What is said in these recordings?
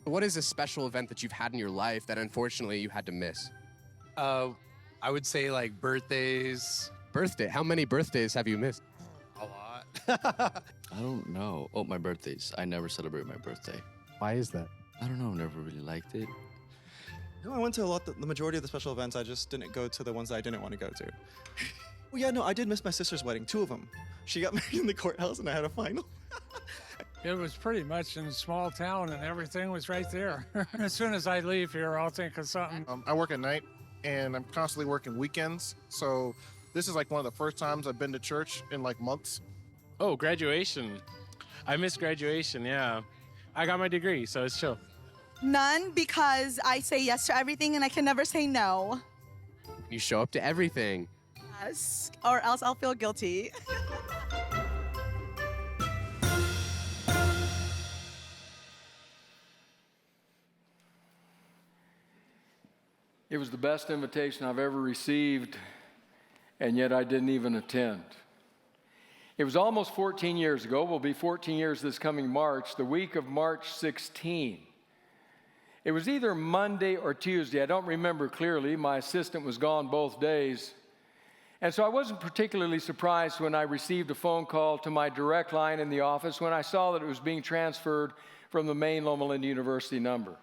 What is a special event that you've had in your life that unfortunately you had to miss? I would say like birthdays. Birthday. How many birthdays have you missed? A lot. I don't know. Oh, my birthdays. I never celebrate my birthday. Why is that? I don't know. Never really liked it. No, I went to the majority of the special events. I just didn't go to the ones that I didn't want to go to. Well, yeah, no, I did miss my sister's wedding, 2 of them. She got married in the courthouse and I had a final. It was pretty much in a small town and everything was right there. As soon as I leave here, I'll think of something. I work at night and I'm constantly working weekends. So this is like one of the first times I've been to church in like months. Oh, graduation. I missed graduation, yeah. I got my degree, so it's chill. None, because I say yes to everything and I can never say no. You show up to everything. Yes, or else I'll feel guilty. It was the best invitation I've ever received, and yet I didn't even attend. It was almost 14 years ago. Will be 14 years this coming March, the week of March 16. It was either Monday or Tuesday. I don't remember clearly. My assistant was gone both days. And so I wasn't particularly surprised when I received a phone call to my direct line in the office when I saw that it was being transferred from the main Loma University number.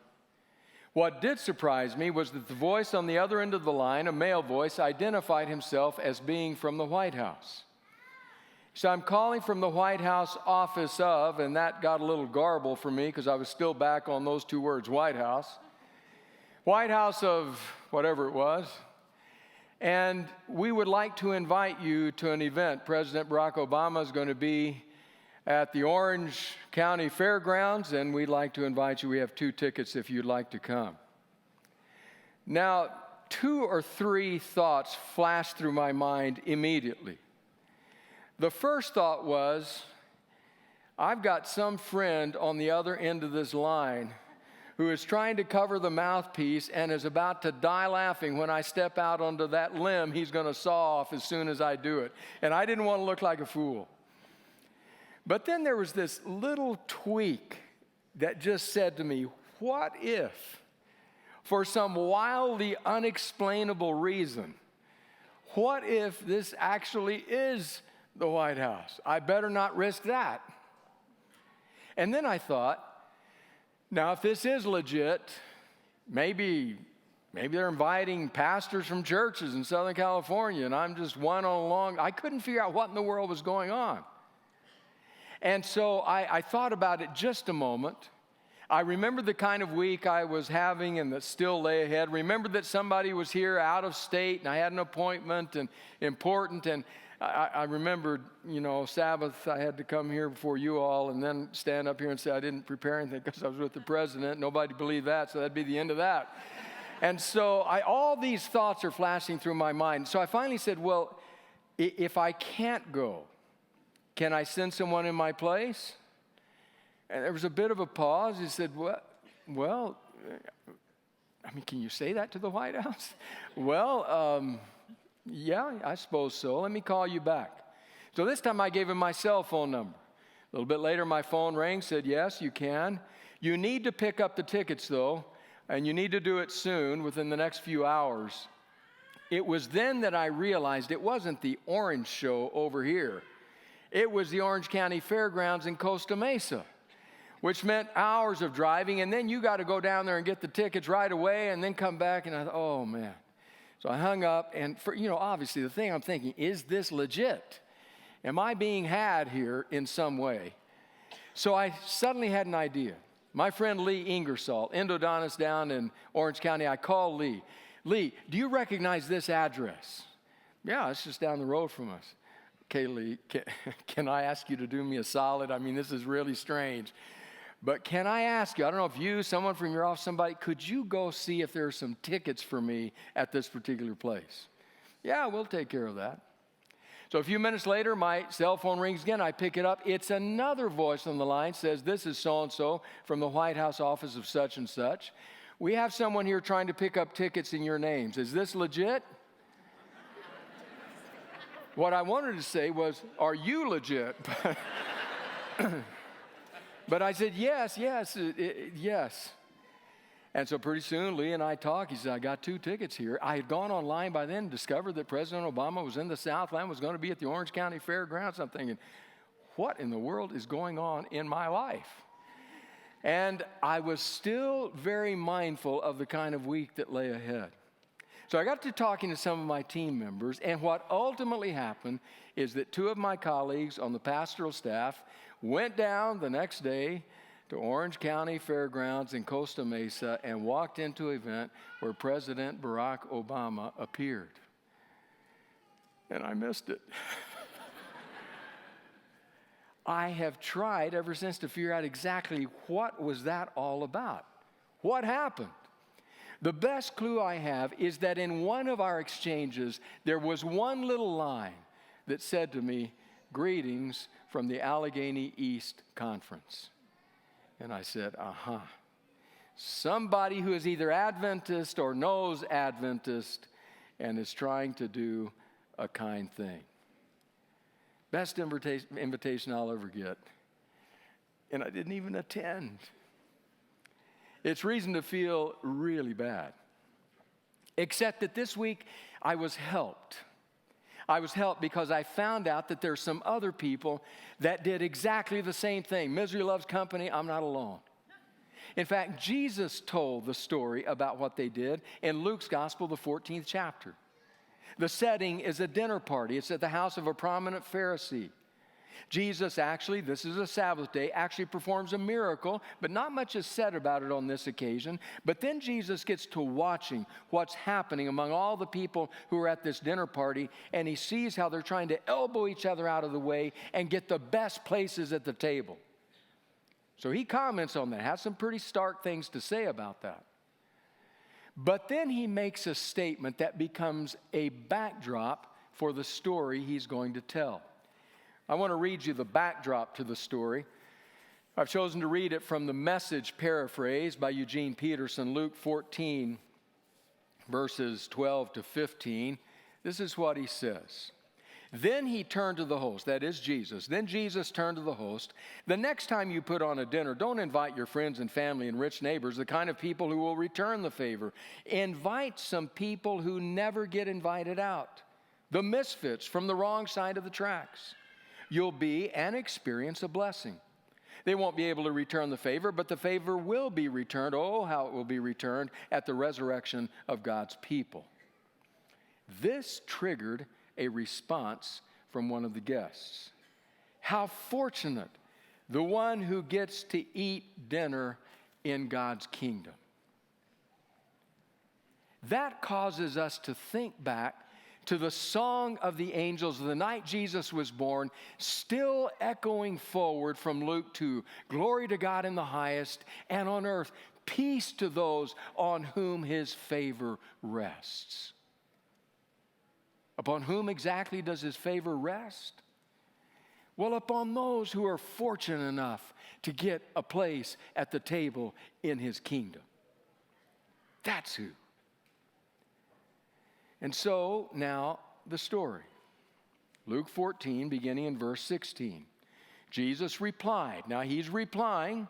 What did surprise me was that the voice on the other end of the line, a male voice, identified himself as being from the White House. So I'm calling from the White House office of, and that got a little garbled for me because I was still back on those 2 words, White House. White House of whatever it was. And we would like to invite you to an event. President Barack Obama is going to be at the Orange County Fairgrounds, and we'd like to invite you. We have 2 tickets if you'd like to come. Now, 2 or 3 thoughts flashed through my mind immediately. The first thought was, I've got some friend on the other end of this line who is trying to cover the mouthpiece and is about to die laughing when I step out onto that limb he's going to saw off as soon as I do it. And I didn't want to look like a fool. But then there was this little tweak that just said to me, what if, for some wildly unexplainable reason, what if this actually is the White House? I better not risk that. And then I thought, now if this is legit, maybe they're inviting pastors from churches in Southern California and I'm just one along. I couldn't figure out what in the world was going on. And so I thought about it just a moment. I remembered the kind of week I was having and that still lay ahead. Remembered that somebody was here out of state and I had an appointment and important. And I remembered, Sabbath, I had to come here before you all and then stand up here and say I didn't prepare anything because I was with the president. Nobody believed that, so that'd be the end of that. And so all these thoughts are flashing through my mind. So I finally said, well, if I can't go, can I send someone in my place? And there was a bit of a pause. He said, well, can you say that to the White House? Well, yeah, I suppose so. Let me call you back. So this time I gave him my cell phone number. A little bit later, my phone rang, said, yes, you can. You need to pick up the tickets, though, and you need to do it soon, within the next few hours. It was then that I realized it wasn't the Orange Show over here. It was the Orange County Fairgrounds in Costa Mesa, which meant hours of driving, and then you got to go down there and get the tickets right away and then come back, and I thought, oh, man. So I hung up, and obviously the thing I'm thinking, is this legit? Am I being had here in some way? So I suddenly had an idea. My friend Lee Ingersoll, endodontist down in Orange County, I called Lee. Lee, do you recognize this address? Yeah, it's just down the road from us. Okay, Lee, can I ask you to do me a solid? This is really strange. But can I ask you, I don't know if you, someone from your office, somebody, could you go see if there are some tickets for me at this particular place? Yeah, we'll take care of that. So a few minutes later, my cell phone rings again. I pick it up. It's another voice on the line, says, this is so-and-so from the White House office of such and such. We have someone here trying to pick up tickets in your names. Is this legit? What I wanted to say was, are you legit? But I said, yes. And so pretty soon, Lee and I talked. He said, I got 2 tickets here. I had gone online by then and discovered that President Obama was in the Southland, was going to be at the Orange County Fairgrounds. I'm thinking, what in the world is going on in my life? And I was still very mindful of the kind of week that lay ahead. So I got to talking to some of my team members, and what ultimately happened is that 2 of my colleagues on the pastoral staff went down the next day to Orange County Fairgrounds in Costa Mesa and walked into an event where President Barack Obama appeared. And I missed it. I have tried ever since to figure out exactly what was that all about. What happened? The best clue I have is that in one of our exchanges, there was one little line that said to me, "Greetings from the Allegheny East Conference." And I said, somebody who is either Adventist or knows Adventist and is trying to do a kind thing. Best invitation I'll ever get. And I didn't even attend. It's reason to feel really bad. Except that this week I was helped. I was helped because I found out that there's some other people that did exactly the same thing. Misery loves company. I'm not alone. In fact, Jesus told the story about what they did in Luke's Gospel, the 14th chapter. The setting is a dinner party. It's at the house of a prominent Pharisee. Jesus actually, this is a Sabbath day, actually performs a miracle, but not much is said about it on this occasion. But then Jesus gets to watching what's happening among all the people who are at this dinner party, and he sees how they're trying to elbow each other out of the way and get the best places at the table. So he comments on that, has some pretty stark things to say about that. But then he makes a statement that becomes a backdrop for the story he's going to tell. I want to read you the backdrop to the story. I've chosen to read it from the Message paraphrase by Eugene Peterson, Luke 14, verses 12 to 15. This is what he says. Then he turned to the host, that is Jesus. Then Jesus turned to the host. The next time you put on a dinner, don't invite your friends and family and rich neighbors, the kind of people who will return the favor. Invite some people who never get invited out, the misfits from the wrong side of the tracks. You'll be and experience a blessing. They won't be able to return the favor, but the favor will be returned. Oh, how it will be returned at the resurrection of God's people. This triggered a response from one of the guests. How fortunate the one who gets to eat dinner in God's kingdom. That causes us to think back to the song of the angels the night Jesus was born, still echoing forward from Luke 2. Glory to God in the highest, and on earth, peace to those on whom his favor rests. Upon whom exactly does his favor rest? Well, upon those who are fortunate enough to get a place at the table in his kingdom. That's who. And so, now, the story. Luke 14, beginning in verse 16. Jesus replied. Now, he's replying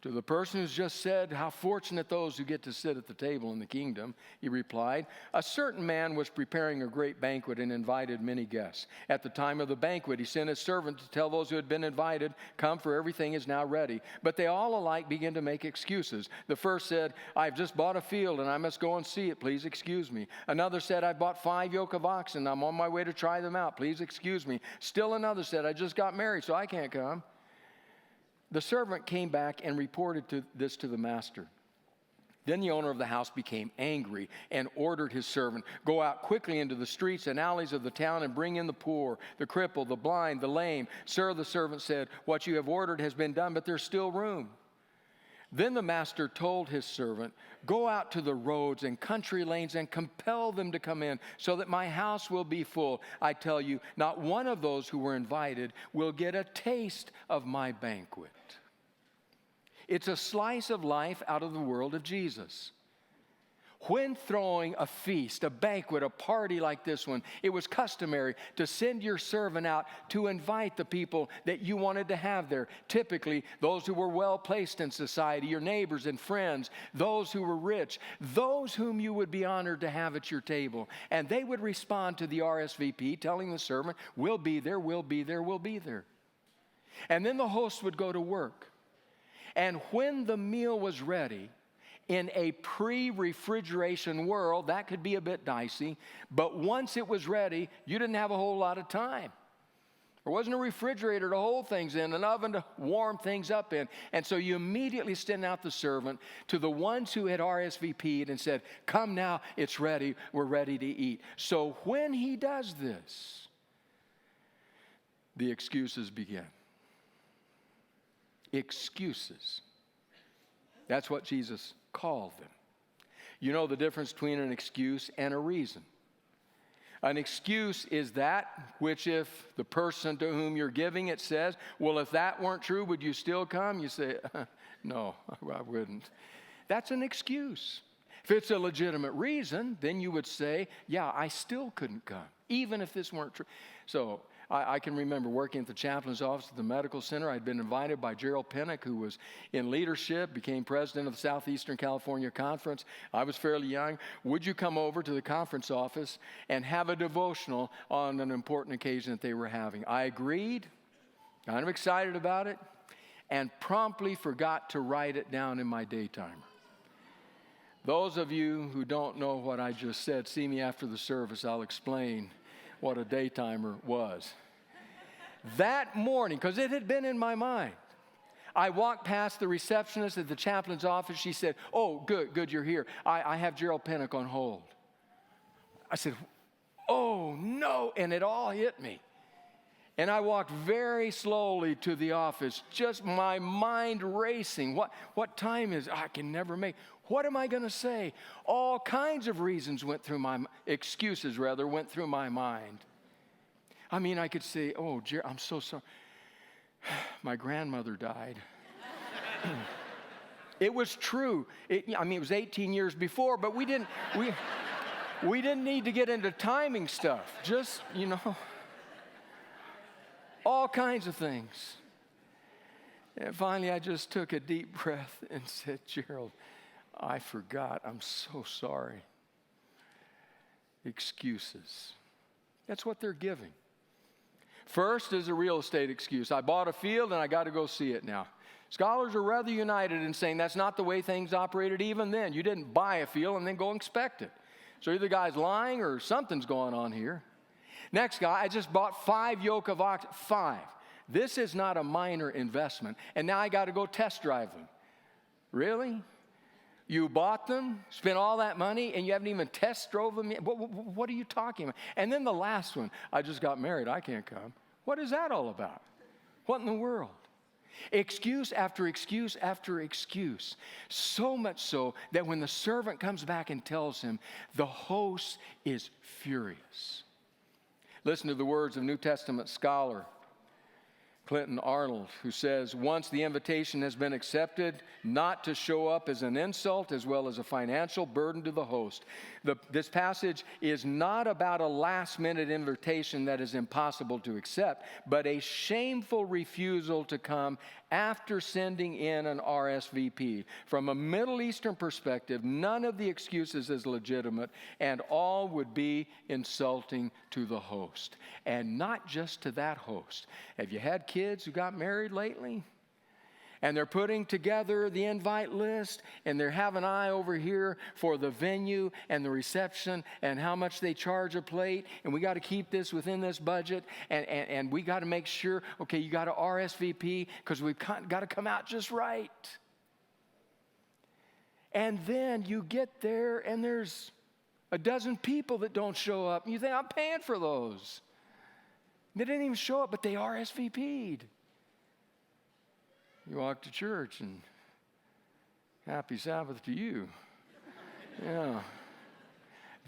to the person who's just said, how fortunate those who get to sit at the table in the kingdom. He replied, a certain man was preparing a great banquet and invited many guests. At the time of the banquet, he sent his servant to tell those who had been invited, come, for everything is now ready. But they all alike began to make excuses. The first said, I've just bought a field and I must go and see it. Please excuse me. Another said, I bought 5 yoke of oxen. I'm on my way to try them out. Please excuse me. Still another said, I just got married, so I can't come. The servant came back and reported this to the master. Then the owner of the house became angry and ordered his servant, go out quickly into the streets and alleys of the town and bring in the poor, the crippled, the blind, the lame. Sir, the servant said, what you have ordered has been done, but there's still room. Then the master told his servant, go out to the roads and country lanes and compel them to come in so that my house will be full. I tell you, not one of those who were invited will get a taste of my banquet. It's a slice of life out of the world of Jesus. When throwing a feast, a banquet, a party like this one, it was customary to send your servant out to invite the people that you wanted to have there. Typically, those who were well placed in society, your neighbors and friends, those who were rich, those whom you would be honored to have at your table. And they would respond to the RSVP, telling the servant, we'll be there, we'll be there, we'll be there. And then the host would go to work. And when the meal was ready, in a pre-refrigeration world, that could be a bit dicey, but once it was ready, you didn't have a whole lot of time. There wasn't a refrigerator to hold things in, an oven to warm things up in, and so you immediately send out the servant to the ones who had RSVP'd and said, come now, it's ready, we're ready to eat. So when he does this, the excuses begin. Excuses. That's what Jesus called them. You know the difference between an excuse and a reason. An excuse is that which if the person to whom you're giving it says, well, if that weren't true, would you still come? You say, no, I wouldn't. That's an excuse. If it's a legitimate reason, then you would say, yeah, I still couldn't come, even if this weren't true. So I can remember working at the chaplain's office at the medical center. I'd been invited by Gerald Pinnock, who was in leadership, became president of the Southeastern California Conference. I was fairly young. Would you come over to the conference office and have a devotional on an important occasion that they were having? I agreed, kind of excited about it, and promptly forgot to write it down in my daytimer. Those of you who don't know what I just said, see me after the service. I'll explain what a daytimer was. That morning, because it had been in my mind, I walked past the receptionist at the chaplain's office. She said, oh, good, you're here. I have Gerald Pinnock on hold. I said, oh, no, and it all hit me. And I walked very slowly to the office, just my mind racing. What time is it? I can never make. What am I going to say? All kinds of reasons excuses went through my mind. I mean, I could say, oh, I'm so sorry. My grandmother died. It was true. It was 18 years before, but we didn't need to get into timing stuff. Just, all kinds of things. And finally, I just took a deep breath and said, Gerald, I forgot. I'm so sorry. Excuses. That's what they're giving. First is a real estate excuse. I bought a field and I got to go see it now. Scholars are rather united in saying that's not the way things operated even then. You didn't buy a field and then go inspect it. So either the guy's lying or something's going on here. Next guy, I just bought 5 yoke of oxen. 5. This is not a minor investment. And now I got to go test drive them. Really? You bought them, spent all that money, and you haven't even test drove them yet? What are you talking about? And then the last one, I just got married, I can't come. What is that all about? What in the world? Excuse after excuse after excuse. So much so that when the servant comes back and tells him, the host is furious. Listen to the words of New Testament scholar Clinton Arnold, who says, once the invitation has been accepted, not to show up as an insult as well as a financial burden to the host. This passage is not about a last-minute invitation that is impossible to accept, but a shameful refusal to come after sending in an RSVP. From a Middle Eastern perspective, none of the excuses is legitimate, and all would be insulting to the host. And not just to that host. Have you had kids who got married lately? And they're putting together the invite list, and they're having an eye over here for the venue and the reception and how much they charge a plate, and we got to keep this within this budget, and we got to make sure, okay, you got to RSVP because we've got to come out just right. And then you get there, and there's a dozen people that don't show up, and you think, I'm paying for those. They didn't even show up, but they RSVP'd. You walk to church and happy Sabbath to you. Yeah.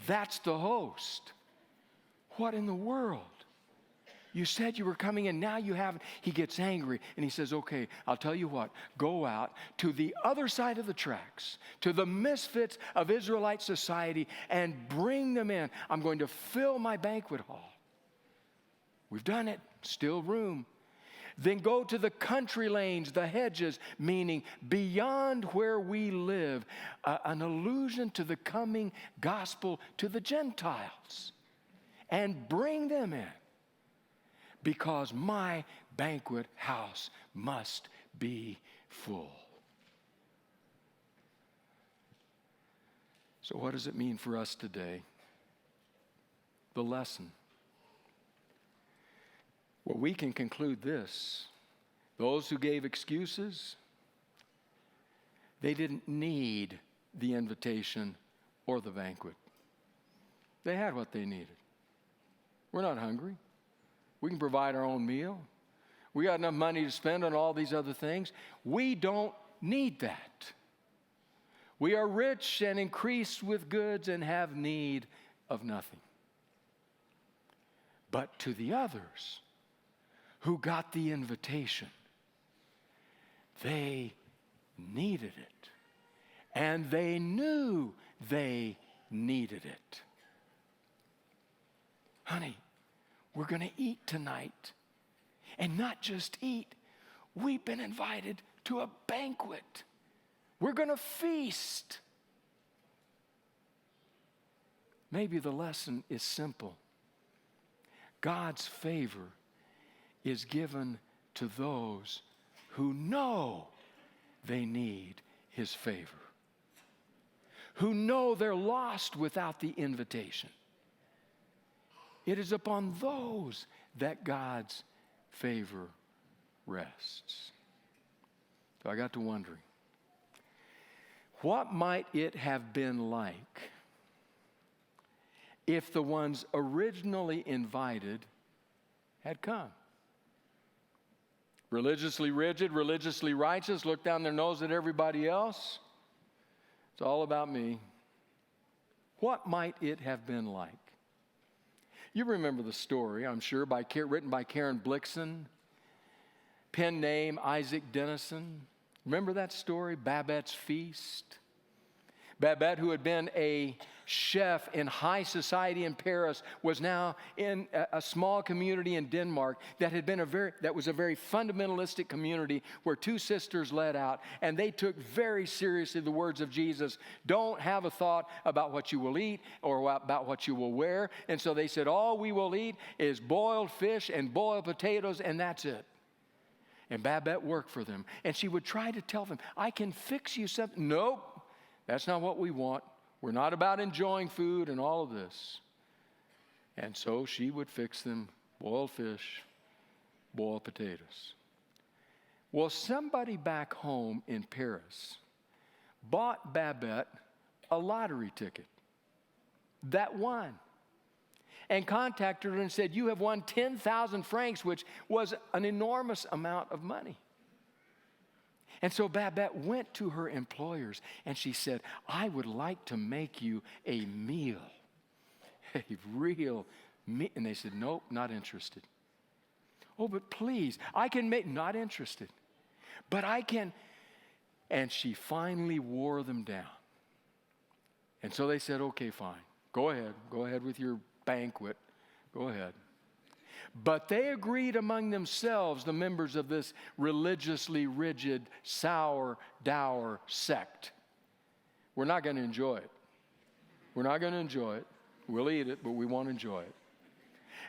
That's the host. What in the world? You said you were coming in, now you haven't. He gets angry and he says, okay, I'll tell you what, go out to the other side of the tracks, to the misfits of Israelite society and bring them in. I'm going to fill my banquet hall. We've done it, still room. Then go to the country lanes, the hedges, meaning beyond where we live, an allusion to the coming gospel to the Gentiles, and bring them in. Because my banquet house must be full. So what does it mean for us today? The lesson. Well, we can conclude this. Those who gave excuses, they didn't need the invitation or the banquet. They had what they needed. We're not hungry. We can provide our own meal. We got enough money to spend on all these other things. We don't need that. We are rich and increased with goods and have need of nothing. But to the others who got the invitation, they needed it. And they knew they needed it. Honey, we're going to eat tonight. And not just eat. We've been invited to a banquet. We're going to feast. Maybe the lesson is simple. God's favor is given to those who know they need his favor. Who know they're lost without the invitation. It is upon those that God's favor rests. So I got to wondering, what might it have been like if the ones originally invited had come? Religiously rigid, religiously righteous, look down their nose at everybody else. It's all about me. What might it have been like? You remember the story, I'm sure, written by Karen Blixen, pen name Isaac Denison. Remember that story, Babette's Feast? Babette, who had been a chef in high society in Paris, was now in a small community in Denmark that was a very fundamentalistic community where two sisters led out, and they took very seriously the words of Jesus. Don't have a thought about what you will eat or about what you will wear. And so they said, all we will eat is boiled fish and boiled potatoes, and that's it. And Babette worked for them. And she would try to tell them, I can fix you something. Nope, that's not what we want. We're not about enjoying food and all of this. And so she would fix them boiled fish, boiled potatoes. Well, somebody back home in Paris bought Babette a lottery ticket that won and contacted her and said, you have won 10,000 francs, which was an enormous amount of money. And so Babette went to her employers and she said, I would like to make you a meal, a real meal. And they said, nope, not interested. Oh, but please, I can make, not interested. But I can. And she finally wore them down. And so they said, okay, fine. Go ahead with your banquet. Go ahead. But they agreed among themselves, the members of this religiously rigid, sour, dour sect. We're not going to enjoy it. We're not going to enjoy it. We'll eat it, but we won't enjoy it.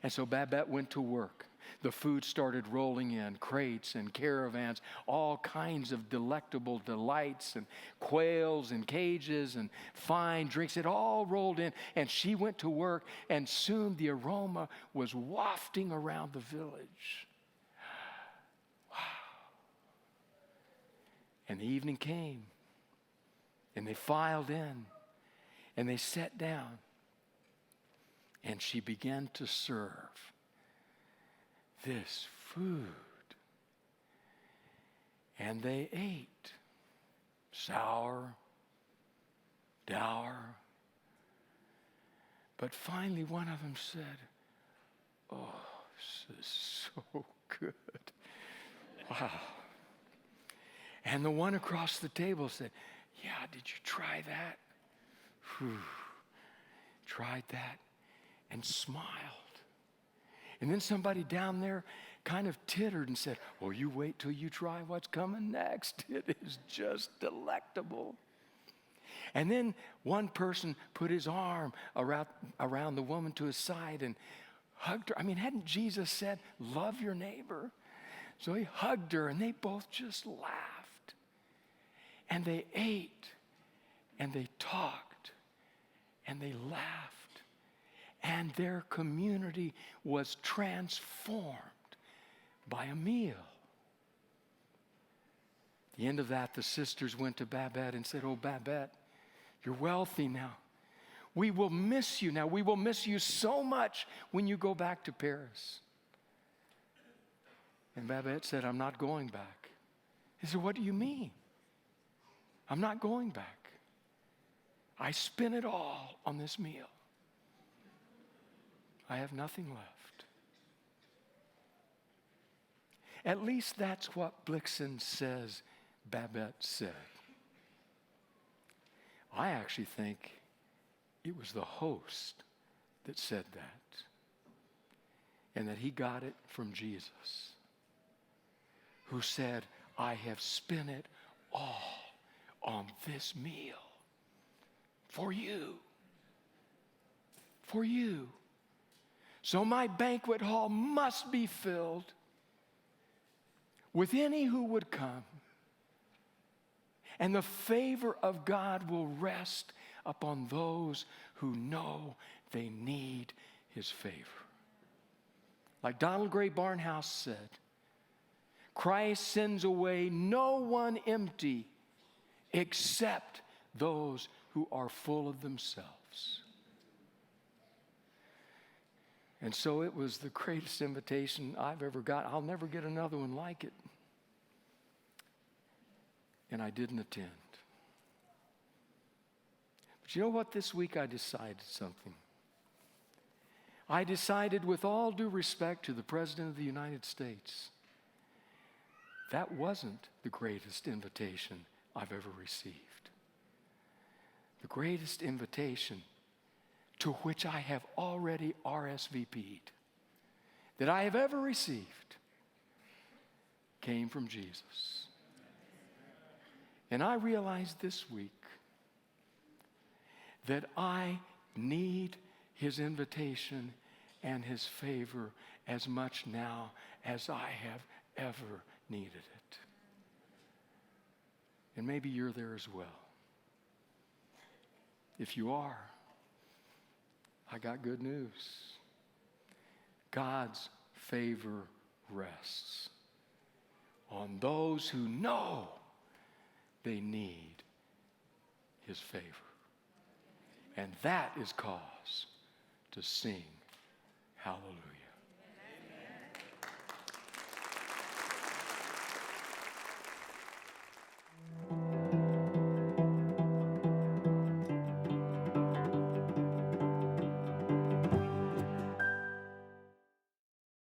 And so Babette went to work. The food started rolling in, crates and caravans, all kinds of delectable delights and quails and cages and fine drinks. It all rolled in, and she went to work, and soon the aroma was wafting around the village. Wow. And the evening came, and they filed in, and they sat down, and she began to serve this food. And they ate sour, dour. But finally one of them said, oh, this is so good. Wow. And the one across the table said, yeah, did you try that? Whew. Tried that and smiled. And then somebody down there kind of tittered and said, oh, you wait till you try what's coming next. It is just delectable. And then one person put his arm around the woman to his side and hugged her. I mean, hadn't Jesus said, love your neighbor? So he hugged her, and they both just laughed. And they ate, and they talked, and they laughed. And their community was transformed by a meal. At the end of that, the sisters went to Babette and said, oh, Babette, you're wealthy now. We will miss you now. We will miss you so much when you go back to Paris. And Babette said, I'm not going back. He said, what do you mean? I'm not going back. I spent it all on this meal. I have nothing left. At least that's what Blixen says Babette said. I actually think it was the host that said that, and that he got it from Jesus, who said, I have spent it all on this meal for you. For you. So my banquet hall must be filled with any who would come. And the favor of God will rest upon those who know they need his favor. Like Donald Gray Barnhouse said, Christ sends away no one empty except those who are full of themselves. And so it was the greatest invitation I've ever got. I'll never get another one like it. And I didn't attend. But you know what? This week I decided something. I decided, with all due respect to the President of the United States, that wasn't the greatest invitation I've ever received. The greatest invitation to which I have already RSVP'd, that I have ever received, came from Jesus. And I realized this week that I need his invitation and his favor as much now as I have ever needed it. And maybe you're there as well. If you are, I got good news. God's favor rests on those who know they need his favor. And that is cause to sing hallelujah.